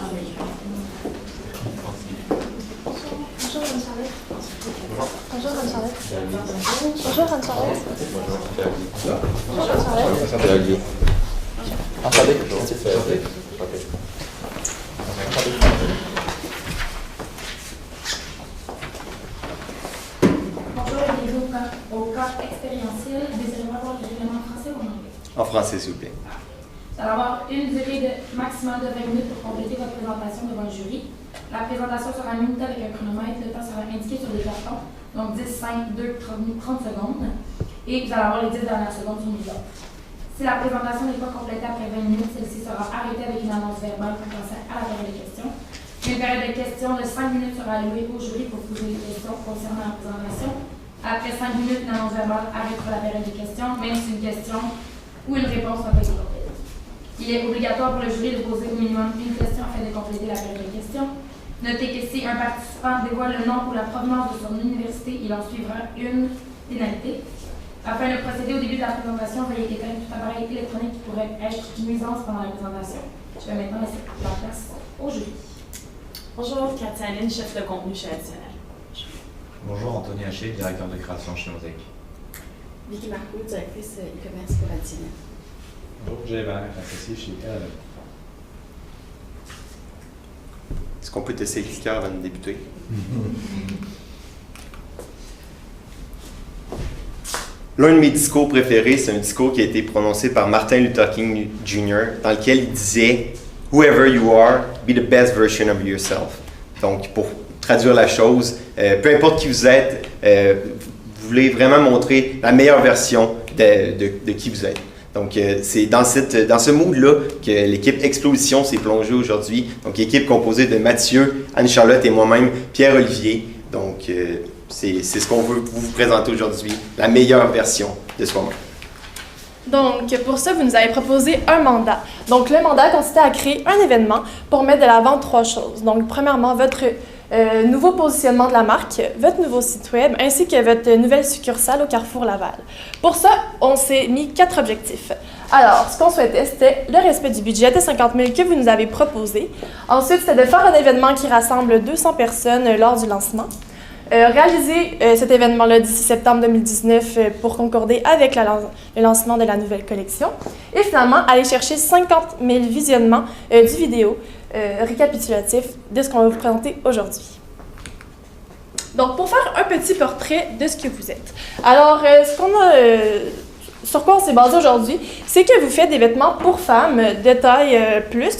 Bonjour Anne-Charlotte. Bonjour Anne-Charlotte. Bonjour Anne-Charlotte. Bonjour et bienvenue au cas expérientiel. Désirez-vous avoir le règlement en français ou en anglais? En français, s'il vous plaît. Vous allez avoir une durée de maximum de 20 minutes pour compléter votre présentation devant le jury. La présentation sera limitée avec un chronomètre. Le temps sera indiqué sur des cartons, donc 10, 5, 2, 30 secondes. Et vous allez avoir les 10 dernières secondes sur une autre. Si la présentation n'est pas complétée après 20 minutes, celle-ci sera arrêtée avec une annonce verbale pour passer à la période de questions. Une période de questions de 5 minutes sera allouée au jury pour poser des questions concernant la présentation. Après 5 minutes, une annonce verbale arrêtera la période de questions, même si une question ou une réponse n'a pas été complète. Il est obligatoire pour le jury de poser au minimum une question afin de compléter la période de questions. Notez que si un participant dévoile le nom ou la provenance de son université, il en suivra une pénalité. Afin de procéder au début de la présentation, veuillez éteindre tout appareil électronique qui pourrait être nuisance pendant la présentation. Je vais maintenant laisser la place au jury. Bonjour, Katia Aline, chef de contenu chez Additionnel. Bonjour, Anthony Haché, directeur de création chez Mosaic. Vicky Marcoux, directrice e-commerce pour Additionnel. Bonjour, Jay Valère, associé chez LLM. Est-ce qu'on peut tester le cliqueur avant de débuter? L'un de mes discours préférés, c'est un discours qui a été prononcé par Martin Luther King Jr., dans lequel il disait « Whoever you are, be the best version of yourself ». Donc, pour traduire la chose, peu importe qui vous êtes, vous voulez vraiment montrer la meilleure version de qui vous êtes. Donc, c'est dans ce mood-là que l'équipe Explosion s'est plongée aujourd'hui. Donc, équipe composée de Mathieu, Anne-Charlotte et moi-même, Pierre-Olivier. Donc, c'est ce qu'on veut vous présenter aujourd'hui, la meilleure version de soi-même. Donc, pour ça, vous nous avez proposé un mandat. Donc, le mandat consistait à créer un événement pour mettre de l'avant 3 choses. Donc, premièrement, votre nouveau positionnement de la marque, votre nouveau site web, ainsi que votre nouvelle succursale au Carrefour Laval. Pour ça, on s'est mis 4 objectifs. Alors, ce qu'on souhaitait, c'était le respect du budget de 50 000 que vous nous avez proposé. Ensuite, c'était de faire un événement qui rassemble 200 personnes lors du lancement. Réaliser cet événement-là d'ici septembre 2019 pour concorder avec le lancement de la nouvelle collection. Et finalement, aller chercher 50 000 visionnements du vidéo récapitulatif de ce qu'on va vous présenter aujourd'hui. Donc, pour faire un petit portrait de ce que vous êtes. Alors, sur quoi on s'est basé aujourd'hui, c'est que vous faites des vêtements pour femmes de taille plus,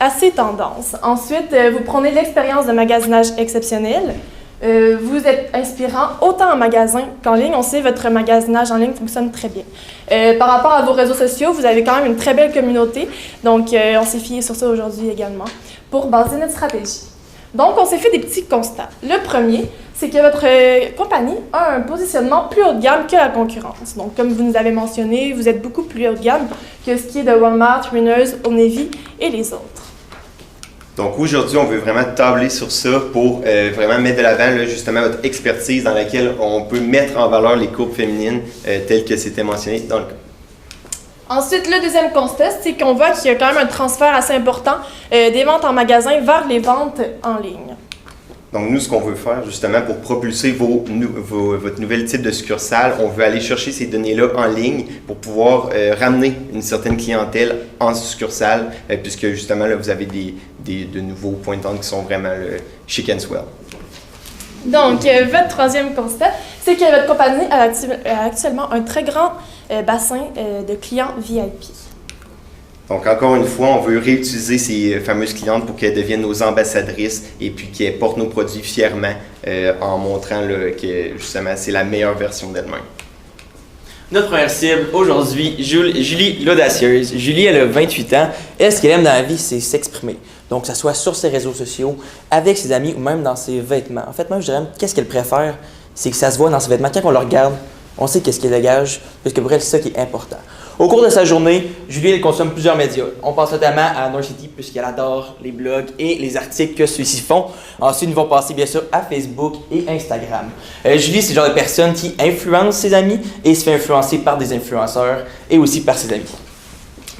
assez tendance. Ensuite, vous prenez l'expérience de magasinage exceptionnel. Vous êtes inspirant autant en magasin qu'en ligne. On sait que votre magasinage en ligne fonctionne très bien. Par rapport à vos réseaux sociaux, vous avez quand même une très belle communauté. Donc, on s'est fié sur ça aujourd'hui également pour baser notre stratégie. Donc, on s'est fait des petits constats. Le premier, c'est que votre compagnie a un positionnement plus haut de gamme que la concurrence. Donc, comme vous nous avez mentionné, vous êtes beaucoup plus haut de gamme que ce qui est de Walmart, Winners, Old Navy et les autres. Donc aujourd'hui, on veut vraiment tabler sur ça pour vraiment mettre de l'avant justement votre expertise dans laquelle on peut mettre en valeur les courbes féminines telles que c'était mentionné dans le cas. Ensuite, le deuxième constat, c'est qu'on voit qu'il y a quand même un transfert assez important des ventes en magasin vers les ventes en ligne. Donc nous, ce qu'on veut faire justement pour propulser votre nouvel type de succursale, on veut aller chercher ces données-là en ligne pour pouvoir ramener une certaine clientèle en succursale, puisque justement là, vous avez de nouveaux points de vente qui sont vraiment chic and swell. Donc, votre troisième constat, c'est que votre compagnie a actuellement un très grand bassin de clients VIP. Donc, encore une fois, on veut réutiliser ces fameuses clientes pour qu'elles deviennent nos ambassadrices et puis qu'elles portent nos produits fièrement en montrant que, justement, c'est la meilleure version d'elle-même. Notre première cible aujourd'hui, Julie l'audacieuse. Julie, elle a 28 ans. Elle, ce qu'elle aime dans la vie, c'est s'exprimer. Donc, que ce soit sur ses réseaux sociaux, avec ses amis ou même dans ses vêtements. En fait, moi, je dirais, qu'est-ce qu'elle préfère, c'est que ça se voit dans ses vêtements. Quand on le regarde, on sait qu'est-ce qu'elle dégage, parce que pour elle, c'est ça qui est important. Au cours de sa journée, Julie, elle consomme plusieurs médias. On pense notamment à North City, puisqu'elle adore les blogs et les articles que ceux-ci font. Ensuite, nous vont passer bien sûr à Facebook et Instagram. Julie, c'est le genre de personne qui influence ses amis et se fait influencer par des influenceurs et aussi par ses amis.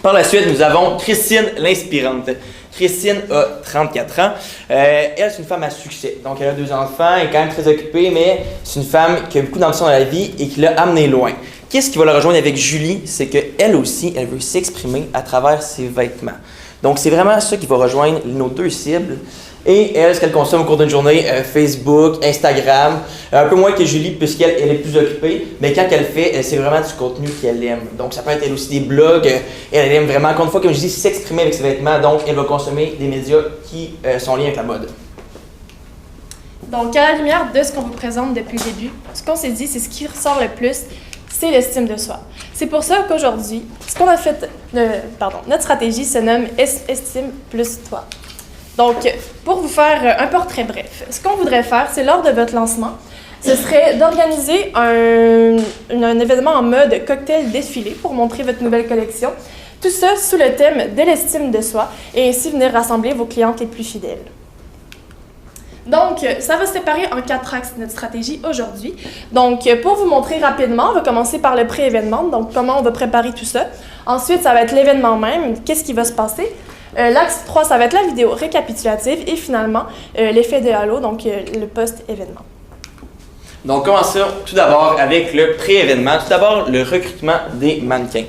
Par la suite, nous avons Christine l'inspirante. Christine a 34 ans. Elle, c'est une femme à succès. Donc, elle a 2 enfants, elle est quand même très occupée, mais c'est une femme qui a beaucoup d'ambition dans la vie et qui l'a amenée loin. Qu'est-ce qui va la rejoindre avec Julie? C'est qu'elle aussi, elle veut s'exprimer à travers ses vêtements. Donc, c'est vraiment ça qui va rejoindre nos 2 cibles. Et elle, ce qu'elle consomme au cours d'une journée, Facebook, Instagram, un peu moins que Julie puisqu'elle est plus occupée, mais quand elle fait, c'est vraiment du contenu qu'elle aime. Donc ça peut être elle aussi des blogs, elle aime vraiment, encore une fois, comme je dis, s'exprimer avec ses vêtements, donc elle va consommer des médias qui sont en lien avec la mode. Donc, à la lumière de ce qu'on vous présente depuis le début, ce qu'on s'est dit, c'est ce qui ressort le plus, c'est l'estime de soi. C'est pour ça qu'aujourd'hui, ce qu'on a fait, notre stratégie se nomme Estime plus toi. Donc, pour vous faire un portrait bref, ce qu'on voudrait faire, c'est lors de votre lancement, ce serait d'organiser un événement en mode cocktail défilé pour montrer votre nouvelle collection. Tout ça sous le thème de l'estime de soi et ainsi venir rassembler vos clientes les plus fidèles. Donc, ça va se séparer en 4 axes notre stratégie aujourd'hui. Donc, pour vous montrer rapidement, on va commencer par le pré-événement, donc comment on va préparer tout ça. Ensuite, ça va être l'événement même, qu'est-ce qui va se passer. L'axe 3, ça va être la vidéo récapitulative et finalement, l'effet de halo, donc le post-événement. Donc, commençons tout d'abord avec le pré-événement. Tout d'abord, le recrutement des mannequins.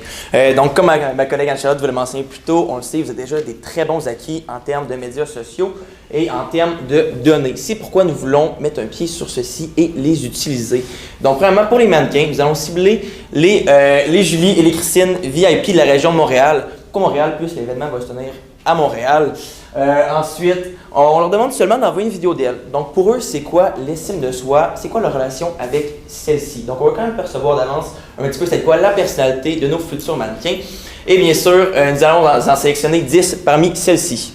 Donc, comme ma collègue Anne-Charlotte vous l'a mentionné plus tôt, on le sait, vous avez déjà des très bons acquis en termes de médias sociaux et en termes de données. C'est pourquoi nous voulons mettre un pied sur ceci et les utiliser. Donc, premièrement, pour les mannequins, nous allons cibler les Julie et les Christine VIP de la région de Montréal. Pourquoi Montréal? Plus l'événement va se tenir à Montréal. Ensuite, on leur demande seulement d'envoyer une vidéo d'elle. Donc, pour eux, c'est quoi l'estime de soi? C'est quoi leur relation avec celle-ci? Donc, on va quand même percevoir d'avance un petit peu c'est quoi la personnalité de nos futurs mannequins. Et bien sûr, nous allons en sélectionner 10 parmi celles-ci.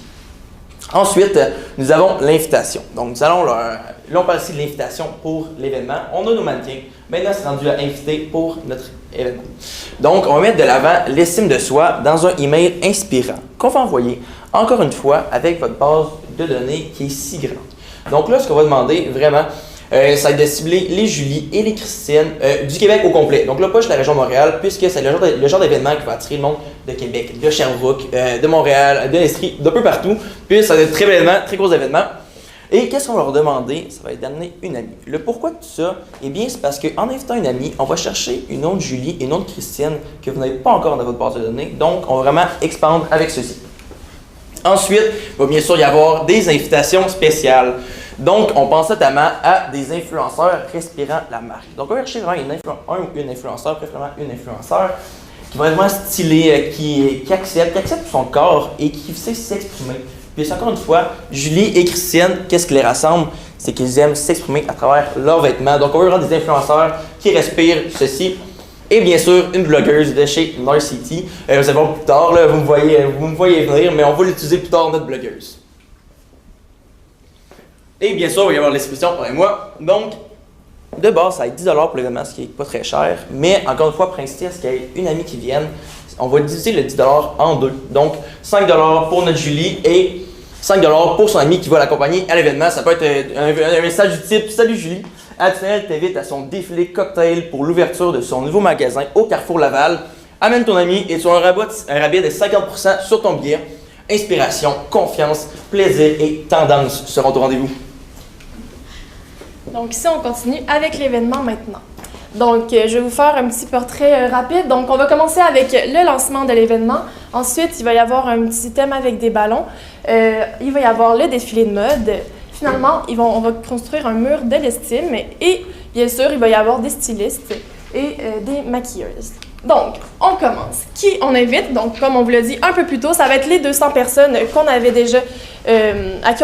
Ensuite, nous avons l'invitation. Donc, nous allons là, on parle ici de l'invitation pour l'événement. On a nos mannequins. Maintenant, c'est rendu à inviter pour notre événement. Donc, on va mettre de l'avant l'estime de soi dans un email inspirant qu'on va envoyer, encore une fois, avec votre base de données qui est si grande. Donc là, ce qu'on va demander vraiment, ça va être de cibler les Julie et les Christine du Québec au complet. Donc là, pas juste la région de Montréal, puisque c'est le genre d'événement qui va attirer le monde de Québec, de Sherbrooke, de Montréal, de l'Estrie, d'un peu partout. Puis ça va être très bel événement, très gros événement. Et qu'est-ce qu'on va leur demander? Ça va être d'amener une amie. Le pourquoi de tout ça? Eh bien, c'est parce qu'en invitant une amie, on va chercher une autre Julie et une autre Christine que vous n'avez pas encore dans votre base de données. Donc, on va vraiment expandre avec ceci. Ensuite, il va bien sûr y avoir des invitations spéciales. Donc, on pense notamment à des influenceurs respirant la marque. Donc, on va chercher vraiment une influenceur, préférément une influenceur, qui va être vraiment stylée, qui accepte son corps et qui sait s'exprimer. Puis encore une fois, Julie et Christine, qu'est-ce qui les rassemble? C'est qu'ils aiment s'exprimer à travers leurs vêtements. Donc, on va avoir des influenceurs qui respirent ceci. Et bien sûr, une blogueuse de chez Narcity. Vous allez voir plus tard, là, vous me voyez venir, mais on va l'utiliser plus tard, notre blogueuse. Et bien sûr, il va y avoir l'expression pour moi. Donc, de base, ça va être 10$ pour l'événement, ce qui n'est pas très cher. Mais encore une fois, pour inciter à ce qu'il y ait une amie qui vienne, on va diviser le 10$ en deux. Donc, 5$ pour notre Julie et 5$ pour son ami qui va l'accompagner à l'événement. Ça peut être un message du type « Salut Julie, Additionnel t'invite à son défilé cocktail pour l'ouverture de son nouveau magasin au Carrefour Laval. Amène ton ami et tu as un rabais de 50% sur ton billet. Inspiration, confiance, plaisir et tendance seront au rendez-vous. » Donc ici, on continue avec l'événement maintenant. Donc, je vais vous faire un petit portrait rapide. Donc, on va commencer avec le lancement de l'événement. Ensuite, il va y avoir un petit thème avec des ballons. Il va y avoir le défilé de mode. Finalement, on va construire un mur de l'estime. Et bien sûr, il va y avoir des stylistes et des maquilleuses. Donc, on commence. Qui on invite? Donc, comme on vous l'a dit un peu plus tôt, ça va être les 200 personnes à qui on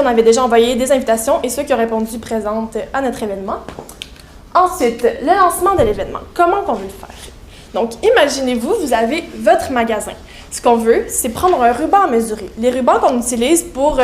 avait déjà envoyé des invitations et ceux qui ont répondu présentes à notre événement. Ensuite, le lancement de l'événement. Comment on veut le faire? Donc, imaginez-vous, vous avez votre magasin. Ce qu'on veut, c'est prendre un ruban à mesurer. Les rubans qu'on utilise pour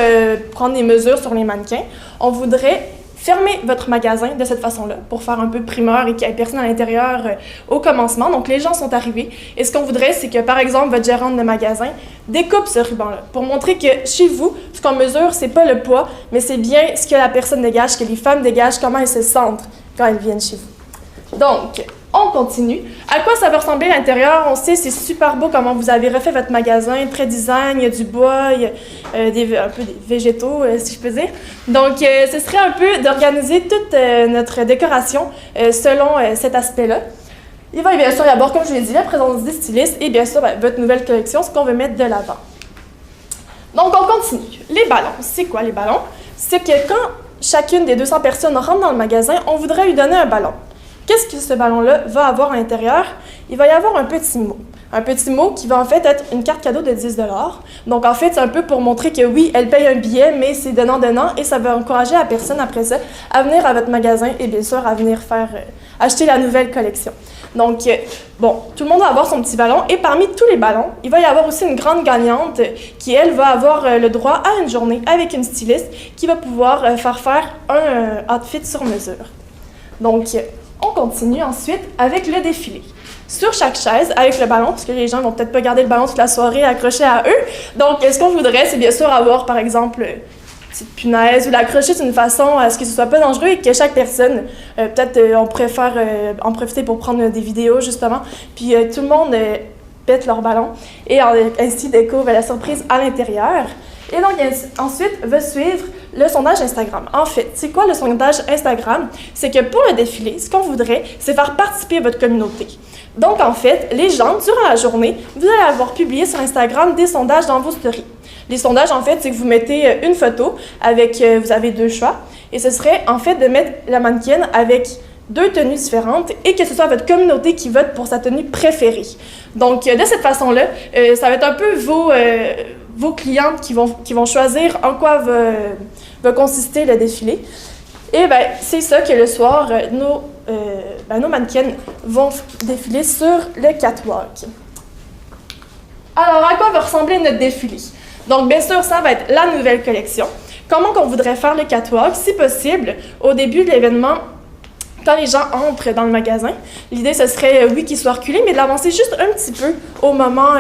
prendre des mesures sur les mannequins, on voudrait fermer votre magasin de cette façon-là pour faire un peu de primeur et qu'il n'y ait personne à l'intérieur au commencement. Donc, les gens sont arrivés. Et ce qu'on voudrait, c'est que, par exemple, votre gérante de magasin découpe ce ruban-là pour montrer que chez vous, ce qu'on mesure, c'est pas le poids, mais c'est bien ce que la personne dégage, ce que les femmes dégagent, comment elles se sentent quand elles viennent chez vous. Donc, On continue. À quoi ça va ressembler à l'intérieur? On sait, c'est super beau comment vous avez refait votre magasin, très design, il y a du bois, il y a un peu des végétaux, si je peux dire. Donc, ce serait un peu d'organiser toute notre décoration selon cet aspect-là. Il va bien sûr y avoir, comme je l'ai dit, la présence des stylistes et bien sûr votre nouvelle collection, ce qu'on veut mettre de l'avant. Donc, on continue. Les ballons. C'est quoi les ballons? C'est que quand chacune des 200 personnes rentre dans le magasin, on voudrait lui donner un ballon. Qu'est-ce que ce ballon-là va avoir à l'intérieur? Il va y avoir un petit mot. Un petit mot qui va en fait être une carte cadeau de 10 $. Donc en fait, c'est un peu pour montrer que oui, elle paye un billet, mais c'est donnant-donnant et ça va encourager la personne après ça à venir à votre magasin et bien sûr à venir faire acheter la nouvelle collection. Donc, bon, tout le monde va avoir son petit ballon et parmi tous les ballons, il va y avoir aussi une grande gagnante qui, elle, va avoir le droit à une journée avec une styliste qui va pouvoir faire un outfit sur mesure. Donc, on continue ensuite avec le défilé. Sur chaque chaise, avec le ballon, parce que les gens vont peut-être pas garder le ballon toute la soirée accroché à eux. Donc, ce qu'on voudrait, c'est bien sûr avoir, par exemple, une petite punaise ou l'accrocher d'une façon à ce que ce soit pas dangereux et que chaque personne, peut-être on pourrait en profiter pour prendre des vidéos, justement, puis tout le monde pète leur ballon et ainsi découvre la surprise à l'intérieur. Et donc, ensuite, va suivre le sondage Instagram. En fait, c'est quoi le sondage Instagram? C'est que pour le défilé, ce qu'on voudrait, c'est faire participer votre communauté. Donc, en fait, les gens, durant la journée, vous allez avoir publié sur Instagram des sondages dans vos stories. Les sondages, en fait, c'est que vous mettez une photo avec, vous avez 2 choix, et ce serait, en fait, de mettre la mannequin avec 2 tenues différentes et que ce soit votre communauté qui vote pour sa tenue préférée. Donc, de cette façon-là, ça va être un peu vos clientes qui vont choisir en quoi va consister le défilé. Et bien, c'est ça que le soir, nos mannequins vont défiler sur le catwalk. Alors, à quoi va ressembler notre défilé? Donc, bien sûr, ça va être la nouvelle collection. Comment qu'on voudrait faire le catwalk? Si possible, au début de l'événement, quand les gens entrent dans le magasin, l'idée, ce serait, oui, qu'ils soient reculés, mais de l'avancer juste un petit peu au moment,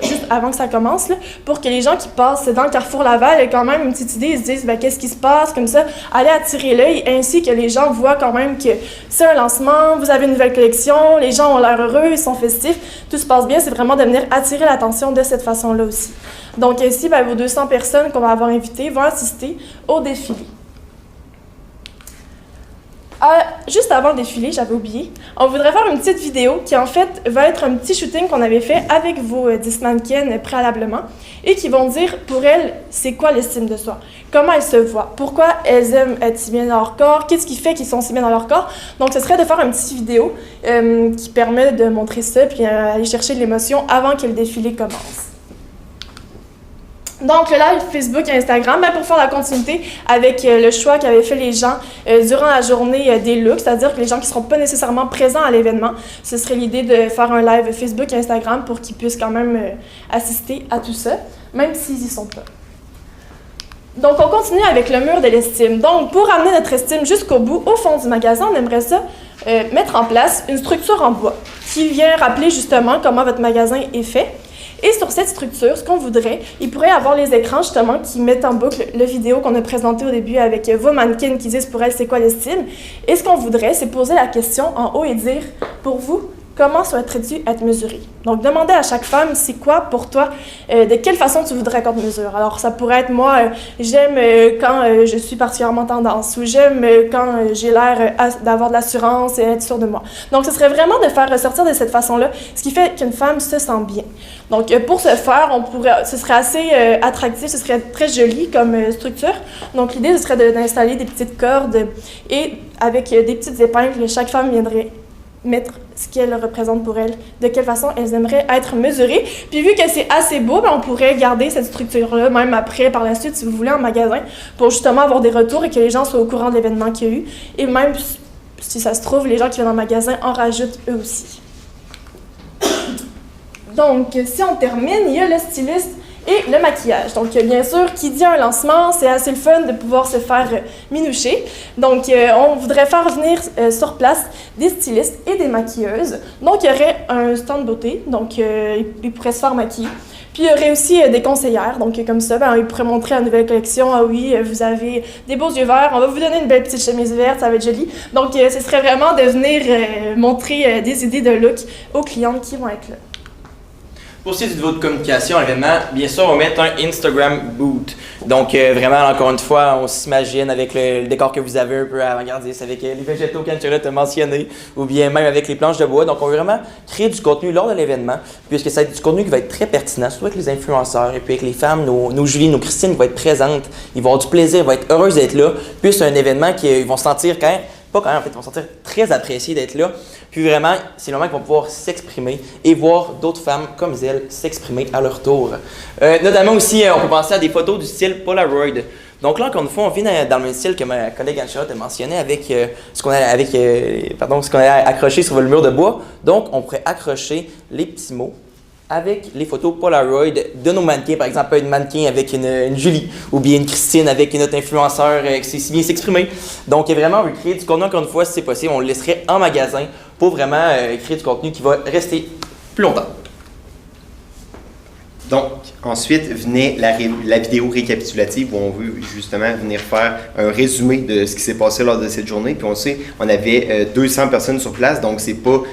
juste avant que ça commence, là, pour que les gens qui passent dans le Carrefour Laval aient quand même une petite idée, ils se disent, qu'est-ce qui se passe, comme ça, aller attirer l'œil, ainsi que les gens voient quand même que c'est un lancement, vous avez une nouvelle collection, les gens ont l'air heureux, ils sont festifs, tout se passe bien, c'est vraiment de venir attirer l'attention de cette façon-là aussi. Donc ainsi, vos 200 personnes qu'on va avoir invitées vont assister au défilé. Juste avant le défilé, j'avais oublié, on voudrait faire une petite vidéo qui en fait va être un petit shooting qu'on avait fait avec vos 10 mannequins préalablement et qui vont dire pour elles c'est quoi l'estime de soi, comment elles se voient, pourquoi elles aiment être si bien dans leur corps, qu'est-ce qui fait qu'ils sont si bien dans leur corps. Donc ce serait de faire une petite vidéo qui permet de montrer ça puis aller chercher de l'émotion avant que le défilé commence. Donc, le live Facebook et Instagram, pour faire la continuité avec le choix qu'avaient fait les gens durant la journée des looks, c'est-à-dire que les gens qui ne seront pas nécessairement présents à l'événement, ce serait l'idée de faire un live Facebook et Instagram pour qu'ils puissent quand même assister à tout ça, même s'ils n'y sont pas. Donc, on continue avec le mur de l'estime. Donc, pour amener notre estime jusqu'au bout, au fond du magasin, on aimerait ça mettre en place une structure en bois qui vient rappeler justement comment votre magasin est fait. Et sur cette structure, ce qu'on voudrait, il pourrait y avoir les écrans justement qui mettent en boucle le vidéo qu'on a présenté au début avec vos mannequins qui disent pour elles c'est quoi l'estime. Et ce qu'on voudrait, c'est poser la question en haut et dire pour vous, comment souhaiterais-tu être mesurée? Donc, demandez à chaque femme, c'est quoi pour toi, de quelle façon tu voudrais qu'on te mesure. Alors, ça pourrait être moi, j'aime quand je suis particulièrement tendance, ou j'aime quand j'ai l'air d'avoir de l'assurance et être sûre de moi. Donc, ce serait vraiment de faire ressortir de cette façon-là, ce qui fait qu'une femme se sent bien. Donc, pour ce faire, ce serait assez attractif, ce serait très joli comme structure. Donc, l'idée, ce serait d'installer des petites cordes et avec des petites épingles, chaque femme viendrait mettre ce qu'elle représente pour elle, de quelle façon elles aimeraient être mesurées. Puis vu que c'est assez beau, on pourrait garder cette structure-là, même après, par la suite, si vous voulez, en magasin, pour justement avoir des retours et que les gens soient au courant de l'événement qu'il y a eu. Et même, si ça se trouve, les gens qui viennent en magasin en rajoutent eux aussi. Donc, si on termine, il y a le styliste et le maquillage. Donc, bien sûr, qui dit un lancement, c'est assez le fun de pouvoir se faire minoucher. Donc, on voudrait faire venir sur place des stylistes et des maquilleuses. Donc, il y aurait un stand beauté, donc ils pourraient se faire maquiller. Puis il y aurait aussi des conseillères, donc comme ça, ben, ils pourraient montrer la nouvelle collection. Ah oui, vous avez des beaux yeux verts, on va vous donner une belle petite chemise verte, ça va être joli. Donc ce serait vraiment de venir montrer des idées de look aux clientes qui vont être là. Pour ce qui est du niveau de communication à l'événement, bien sûr, on va mettre un Instagram boot. Donc, vraiment, encore une fois, on s'imagine avec le décor que vous avez un peu avant-gardiste, avec les végétaux qu'Anne-Charlotte a mentionné, ou bien même avec les planches de bois. Donc, on veut vraiment créer du contenu lors de l'événement, puisque ça va être du contenu qui va être très pertinent, surtout avec les influenceurs, et puis avec les femmes, nos Julie, nos Christine qui vont être présentes. Ils vont avoir du plaisir, ils vont être heureuses d'être là. Puis, c'est un événement qu'ils vont se sentir en fait, ils vont se sentir très appréciés d'être là. Puis vraiment, c'est le moment qu'ils vont pouvoir s'exprimer et voir d'autres femmes comme elles s'exprimer à leur tour. Notamment aussi, on peut penser à des photos du style Polaroid. Donc là, encore une fois, on vient dans le même style que ma collègue Anne-Charlotte a mentionné avec ce qu'on a accroché sur le mur de bois. Donc, on pourrait accrocher les petits mots avec les photos Polaroid de nos mannequins, par exemple une mannequin avec une Julie ou bien une Christine avec notre influenceur qui sait si bien s'exprimer. Donc vraiment, on veut créer du contenu, encore une fois, si c'est possible, on le laisserait en magasin pour vraiment créer du contenu qui va rester plus longtemps. Donc, ensuite venait la vidéo récapitulative où on veut justement venir faire un résumé de ce qui s'est passé lors de cette journée. Puis on sait, on avait 200 personnes sur place, donc c'est pas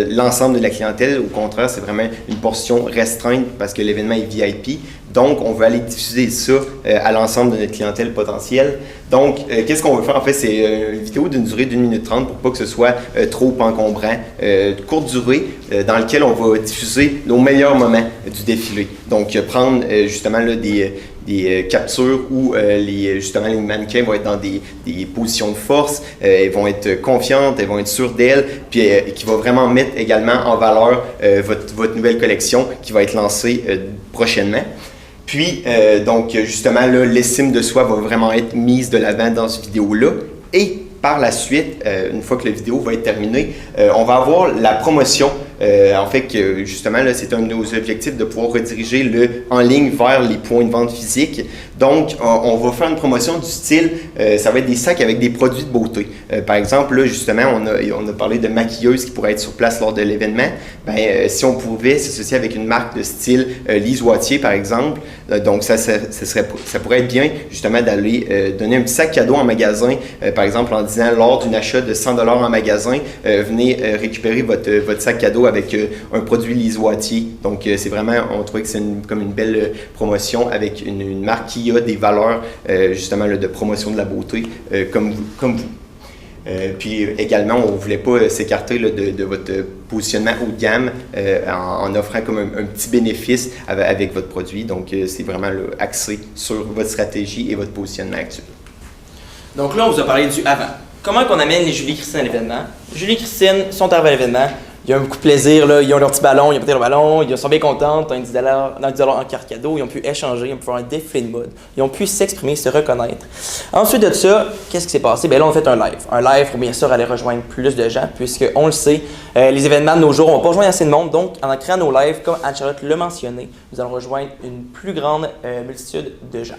l'ensemble de la clientèle. Au contraire, c'est vraiment une portion restreinte parce que l'événement est VIP. Donc, on veut aller diffuser ça à l'ensemble de notre clientèle potentielle. Donc, qu'est-ce qu'on veut faire? En fait, c'est une vidéo d'une durée d'1 minute 30 pour pas que ce soit trop encombrant, courte durée, dans laquelle on va diffuser nos meilleurs moments du défilé. Donc, prendre justement là, des captures où justement les mannequins vont être dans des positions de force, elles vont être confiantes, elles vont être sûres d'elles, puis qui va vraiment mettre également en valeur votre nouvelle collection qui va être lancée prochainement. Puis, donc, justement, là, l'estime de soi va vraiment être mise de l'avant dans cette vidéo-là. Et par la suite, une fois que la vidéo va être terminée, on va avoir la promotion. En fait, que justement, là, c'est un de nos objectifs de pouvoir rediriger en ligne vers les points de vente physiques. Donc, on va faire une promotion du style, ça va être des sacs avec des produits de beauté. Par exemple, là, justement, on a parlé de maquilleuses qui pourraient être sur place lors de l'événement. Ben, si on pouvait s'associer avec une marque de style Lise Wattier, par exemple, donc ça pourrait être bien, justement, d'aller donner un petit sac cadeau en magasin, par exemple, en disant, lors d'un achat de 100 $ en magasin, venez récupérer votre sac cadeau avec un produit Lise Wattier. Donc, c'est vraiment, on trouvait que c'est comme une belle promotion avec une marque qui a des valeurs, justement, là, de promotion de la beauté, comme vous. Puis également, on ne voulait pas s'écarter là, de votre positionnement haut de gamme en offrant comme un petit bénéfice avec votre produit. Donc, c'est vraiment là, axé sur votre stratégie et votre positionnement actuel. Donc là, on vous a parlé du avant. Comment qu'on amène les Julie et Christine à l'événement? Julie et Christine sont arrivées à l'événement. Il y a un beaucoup de plaisir, là. Ils ont leur petit ballon, ils ont pété leur ballon, ils sont bien contents, ils ont 10 $ en carte cadeau, ils ont pu échanger, ils ont pu faire un défilé de mode, ils ont pu s'exprimer, se reconnaître. Ensuite de ça, qu'est-ce qui s'est passé? Bien là, on a fait un live. Un live pour bien sûr aller rejoindre plus de gens, puisqu'on le sait, les événements de nos jours, on ne va pas rejoindre assez de monde, donc en créant nos lives, comme Anne-Charlotte l'a mentionné, nous allons rejoindre une plus grande multitude de gens.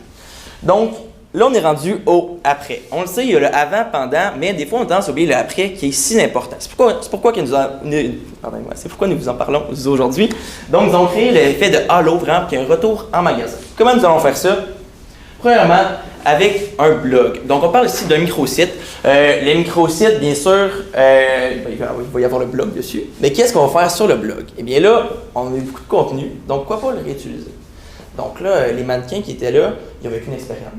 Donc, là, on est rendu au après. On le sait, il y a le avant, pendant, mais des fois, on a tendance à oublier le après qui est si important. C'est pourquoi nous vous en parlons aujourd'hui. Donc, nous avons créé l'effet de halo, vraiment, qui est un retour en magasin. Comment nous allons faire ça? Premièrement, avec un blog. Donc, on parle ici d'un microsite. Les microsites, bien sûr, il va y avoir le blog dessus. Mais qu'est-ce qu'on va faire sur le blog? Eh bien là, on a eu beaucoup de contenu, donc pourquoi pas le réutiliser? Donc là, les mannequins qui étaient là, ils ont vécu une expérience.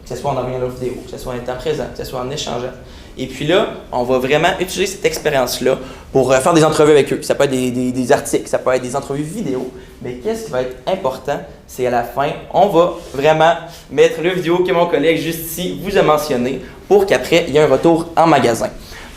Que ce soit en envoyant leur vidéo, que ce soit en étant présent, que ce soit en échangeant. Et puis là, on va vraiment utiliser cette expérience-là pour faire des entrevues avec eux. Ça peut être des articles, ça peut être des entrevues vidéo. Mais qu'est-ce qui va être important, c'est à la fin, on va vraiment mettre la vidéo que mon collègue juste ici vous a mentionné pour qu'après, il y ait un retour en magasin.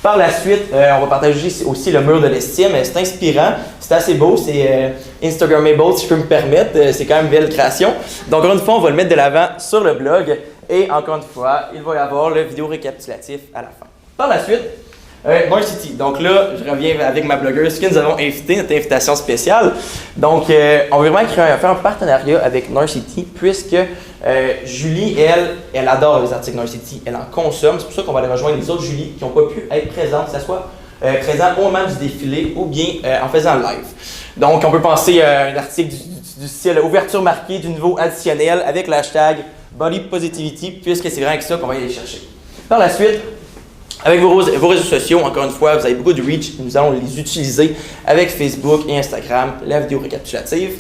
Par la suite, on va partager aussi le mur de l'estime. C'est inspirant, c'est assez beau, c'est Instagrammable si je peux me permettre. C'est quand même une belle création. Donc, encore une fois, on va le mettre de l'avant sur le blog. Et encore une fois, il va y avoir le vidéo récapitulatif à la fin. Par la suite, North City. Donc là, je reviens avec ma blogueuse que nous avons invité, notre invitation spéciale. Donc, on va vraiment faire un partenariat avec North City puisque Julie, elle adore les articles North City. Elle en consomme. C'est pour ça qu'on va aller rejoindre les autres Julie qui n'ont pas pu être présentes, que ce soit présent au moment du défilé ou bien en faisant live. Donc, on peut penser à un article du style ouverture marquée du niveau additionnel avec le hashtag Body Positivity, puisque c'est vraiment avec ça qu'on va aller chercher. Par la suite, avec vos réseaux sociaux, encore une fois, vous avez beaucoup de reach, nous allons les utiliser avec Facebook et Instagram, la vidéo récapitulative.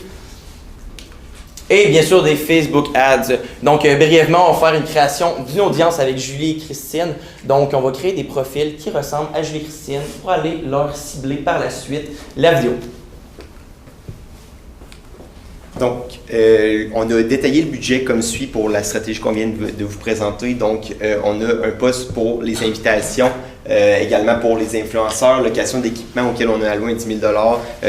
Et bien sûr, des Facebook Ads. Donc, brièvement, on va faire une création d'une audience avec Julie et Christine. Donc, on va créer des profils qui ressemblent à Julie et Christine pour aller leur cibler par la suite la vidéo. Donc, on a détaillé le budget comme suit pour la stratégie qu'on vient de vous présenter. Donc, on a un poste pour les invitations, également pour les influenceurs, location d'équipement auquel on a alloué 10 000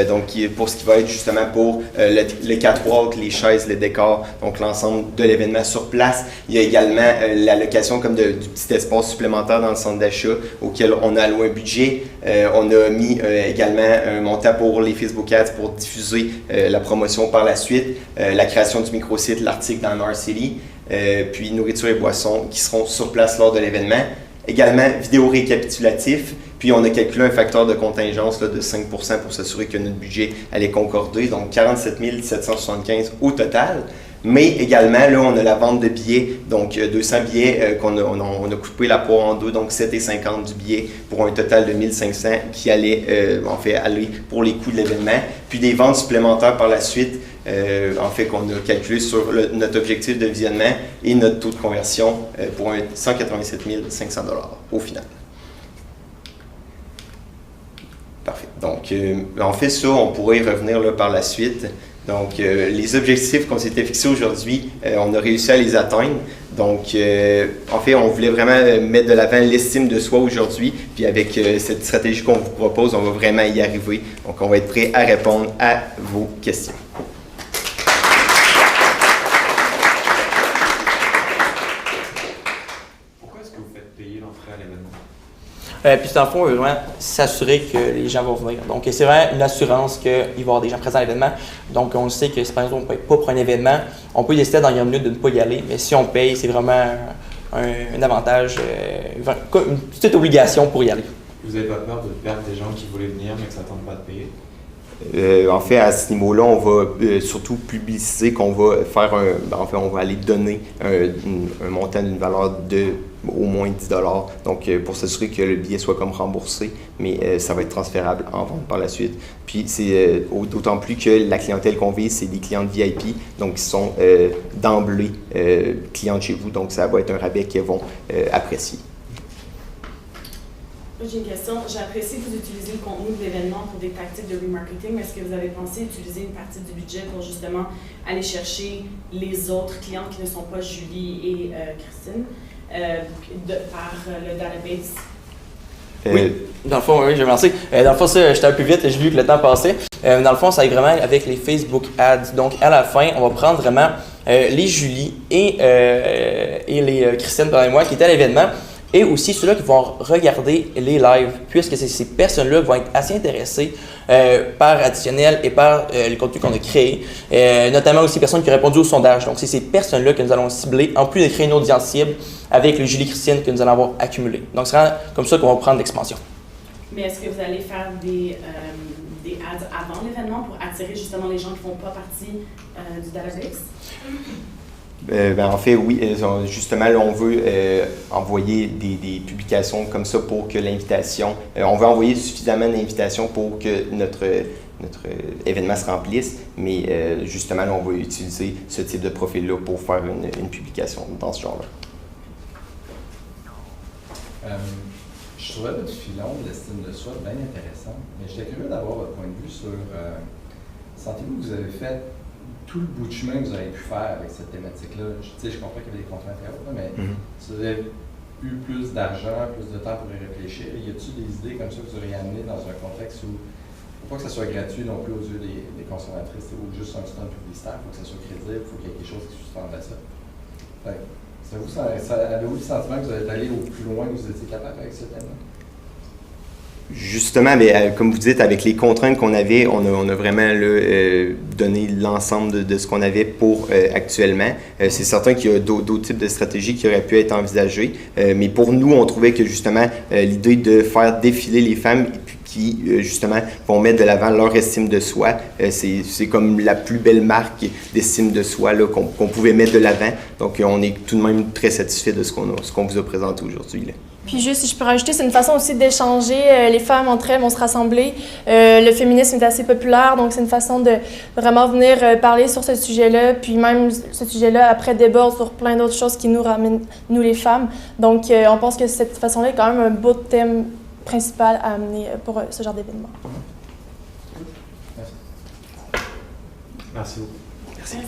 donc pour ce qui va être justement pour le catwalk, les chaises, le décor, donc l'ensemble de l'événement sur place. Il y a également la location comme du petit espace supplémentaire dans le centre d'achat auquel on a alloué un budget. On a mis également un montant pour les Facebook Ads pour diffuser la promotion par la suite, la création du microsite, l'article dans Nord City, puis nourriture et boissons qui seront sur place lors de l'événement. Également, vidéo récapitulatif, puis on a calculé un facteur de contingence là, de 5% pour s'assurer que notre budget allait concorder, donc 47 775 au total. Mais également, là, on a la vente de billets, donc 200 billets on a coupé la poire en deux, donc 7,50 du billet pour un total de 1500 qui allait aller pour les coûts de l'événement. Puis des ventes supplémentaires par la suite, qu'on a calculé sur notre objectif de visionnement et notre taux de conversion pour 187 500 $ au final. Parfait. Donc, on fait ça, on pourrait y revenir là, par la suite. Donc, les objectifs qu'on s'était fixés aujourd'hui, on a réussi à les atteindre. Donc, on voulait vraiment mettre de l'avant l'estime de soi aujourd'hui. Puis avec cette stratégie qu'on vous propose, on va vraiment y arriver. Donc, on va être prêt à répondre à vos questions. Pourquoi est-ce que vous faites payer l'entrée à l'événement? Puis dans le fond, on veut vraiment s'assurer que les gens vont venir. Donc, c'est vraiment une assurance qu'il va y avoir des gens présents à l'événement. Donc, on sait que si par exemple on ne paye pas pour un événement, on peut décider dans la dernière minute de ne pas y aller. Mais si on paye, c'est vraiment un avantage, une petite obligation pour y aller. Vous n'avez pas peur de perdre des gens qui voulaient venir mais que ça ne tente pas de payer? À ce niveau-là, on va surtout publiciser qu'on va faire on va aller donner un montant d'une valeur de au moins 10 $. Donc, pour s'assurer que le billet soit comme remboursé, mais ça va être transférable en vente par la suite. Puis, c'est d'autant plus que la clientèle qu'on vise, c'est des clientes VIP, donc qui sont d'emblée clientes chez vous. Donc, ça va être un rabais qu'ils vont apprécier. J'ai une question. J'apprécie que vous utilisez le contenu de l'événement pour des tactiques de remarketing, mais est-ce que vous avez pensé utiliser une partie du budget pour justement aller chercher les autres clientes qui ne sont pas Julie et Christine par le database? Oui, dans le fond, oui, je vais me lancer. Dans le fond, ça, j'étais un peu vite, j'ai vu que le temps passait. Dans le fond, ça va vraiment avec les Facebook Ads. Donc, à la fin, on va prendre vraiment les Julie et les Christine, pardonnez-moi, qui étaient à l'événement. Et aussi ceux-là qui vont regarder les lives, puisque ces personnes-là vont être assez intéressées par Additionnel et par les contenus qu'on a créés, notamment aussi les personnes qui ont répondu au sondage. Donc, c'est ces personnes-là que nous allons cibler, en plus de créer une audience cible avec le Julie Christine que nous allons avoir accumulé. Donc, c'est vraiment comme ça qu'on va prendre l'expansion. Mais est-ce que vous allez faire des ads avant l'événement pour attirer justement les gens qui ne font pas partie du database? Oui, justement, là, on veut envoyer des publications comme ça pour que l'invitation, on veut envoyer suffisamment d'invitations pour que notre événement se remplisse, mais justement, là, on va utiliser ce type de profil-là pour faire une publication dans ce genre-là. Je trouvais votre filon de l'estime de soi bien intéressant, mais j'étais curieux d'avoir votre point de vue sur sentez-vous que vous avez fait tout le bout de chemin que vous avez pu faire avec cette thématique-là? Je comprends qu'il y avait des contraintes très hautes, mais si vous avez eu plus d'argent, plus de temps pour y réfléchir, y a-t-il des idées comme ça que vous auriez amenées dans un contexte où il ne faut pas que ça soit gratuit non plus aux yeux des consommatrices ou juste un stunt publicitaire, il faut que ça soit crédible, il faut qu'il y ait quelque chose qui sustente à ça. Ça avez-vous le sentiment que vous êtes allé au plus loin que vous étiez capable avec ce thème-là? Justement, comme vous dites, avec les contraintes qu'on avait, on a vraiment donné l'ensemble de ce qu'on avait pour actuellement. C'est certain qu'il y a d'autres types de stratégies qui auraient pu être envisagées, mais pour nous, on trouvait que justement, l'idée de faire défiler les femmes qui, justement, vont mettre de l'avant leur estime de soi. C'est comme la plus belle marque d'estime de soi là, qu'on pouvait mettre de l'avant. Donc, on est tout de même très satisfait de ce qu'on vous a présenté aujourd'hui. Là. Puis juste, si je peux rajouter, c'est une façon aussi d'échanger. Les femmes entre elles vont se rassembler. Le féminisme est assez populaire, donc c'est une façon de vraiment venir parler sur ce sujet-là. Puis même ce sujet-là, après, déborde sur plein d'autres choses qui nous ramènent, nous les femmes. Donc on pense que cette façon-là est quand même un beau thème principal à amener pour ce genre d'événement. Merci beaucoup. Merci.